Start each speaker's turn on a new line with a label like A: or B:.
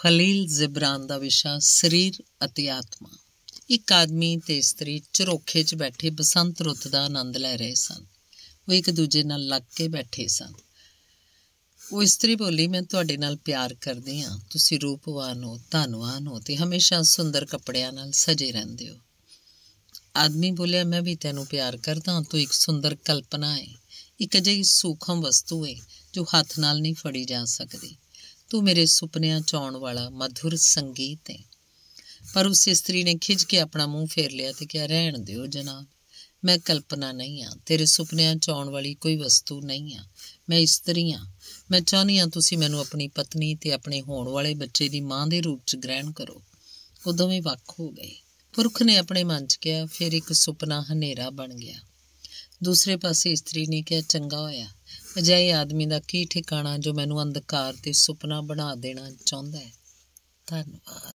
A: Khalil Gibran ਦਾ ਵਿਸ਼ਾ ਸਰੀਰ ਅਤੇ ਆਤਮਾ। ਇੱਕ ਆਦਮੀ ਤੇ ਇਸਤਰੀ ਝਰੋਖੇ 'ਚ ਬੈਠੇ ਬਸੰਤ ਰੁੱਤ ਦਾ ਆਨੰਦ ਲੈ ਰਹੇ ਸਨ। ਉਹ ਇੱਕ ਦੂਜੇ ਨਾਲ ਲੱਗ ਕੇ ਬੈਠੇ ਸਨ। ਉਹ ਇਸਤਰੀ ਬੋਲੀ, ਮੈਂ ਤੁਹਾਡੇ ਨਾਲ ਪਿਆਰ ਕਰਦੀ ਹਾਂ। ਤੁਸੀਂ ਰੂਪਵਾਨ ਹੋ, ਧਨਵਾਨ ਹੋ ਤੇ ਹਮੇਸ਼ਾ ਸੁੰਦਰ ਕੱਪੜਿਆਂ ਨਾਲ ਸਜੇ ਰਹਿੰਦੇ ਹੋ। ਆਦਮੀ ਬੋਲਿਆ, ਮੈਂ ਵੀ ਤੈਨੂੰ ਪਿਆਰ ਕਰਦਾ। ਤੂੰ ਇੱਕ ਸੁੰਦਰ ਕਲਪਨਾ ਹੈ, ਇੱਕ ਅਜਿਹੀ ਸੂਖਮ ਵਸਤੂ ਹੈ ਜੋ ਹੱਥ ਨਾਲ ਨਹੀਂ ਫੜੀ ਜਾ ਸਕਦੀ। ਤੂੰ ਮੇਰੇ ਸੁਪਨਿਆਂ 'ਚ ਆਉਣ ਵਾਲਾ ਮਧੁਰ ਸੰਗੀਤ ਹੈ। ਪਰ ਉਸ ਇਸਤਰੀ ਨੇ ਖਿੱਝ ਕੇ ਆਪਣਾ ਮੂੰਹ ਫੇਰ ਲਿਆ ਤੇ ਕਿਹਾ, ਰਹਿਣ ਦਿਓ ਜਨਾਬ, ਮੈਂ ਕਲਪਨਾ ਨਹੀਂ ਹਾਂ, ਤੇਰੇ ਸੁਪਨਿਆਂ 'ਚ ਆਉਣ ਵਾਲੀ ਕੋਈ ਵਸਤੂ ਨਹੀਂ ਹਾਂ। ਮੈਂ ਇਸਤਰੀ ਹਾਂ। ਮੈਂ ਚਾਹੁੰਦੀ ਹਾਂ ਤੁਸੀਂ ਮੈਨੂੰ ਆਪਣੀ ਪਤਨੀ ਤੇ ਆਪਣੇ ਹੋਣ ਵਾਲੇ ਬੱਚੇ ਦੀ ਮਾਂ ਦੇ ਰੂਪ 'ਚ ਗ੍ਰਹਿਣ ਕਰੋ। ਉਹ ਦੋਵੇਂ ਵੱਖ ਹੋ ਗਏ। ਪੁਰਖ ਨੇ ਆਪਣੇ ਮਨ 'ਚ ਕਿਹਾ, ਫਿਰ ਇੱਕ ਸੁਪਨਾ ਹਨੇਰਾ ਬਣ ਗਿਆ। ਦੂਸਰੇ ਪਾਸੇ ਇਸਤਰੀ ਨੇ ਕਿਹਾ, ਚੰਗਾ ਹੋਇਆ। ਅਜਿਹੇ ਆਦਮੀ ਦਾ ਕੀ ਠਿਕਾਣਾ ਜੋ ਮੈਨੂੰ ਅੰਧਕਾਰ ਤੇ ਸੁਪਨਾ ਬਣਾ ਦੇਣਾ ਚਾਹੁੰਦਾ ਹੈ। ਧੰਨਵਾਦ।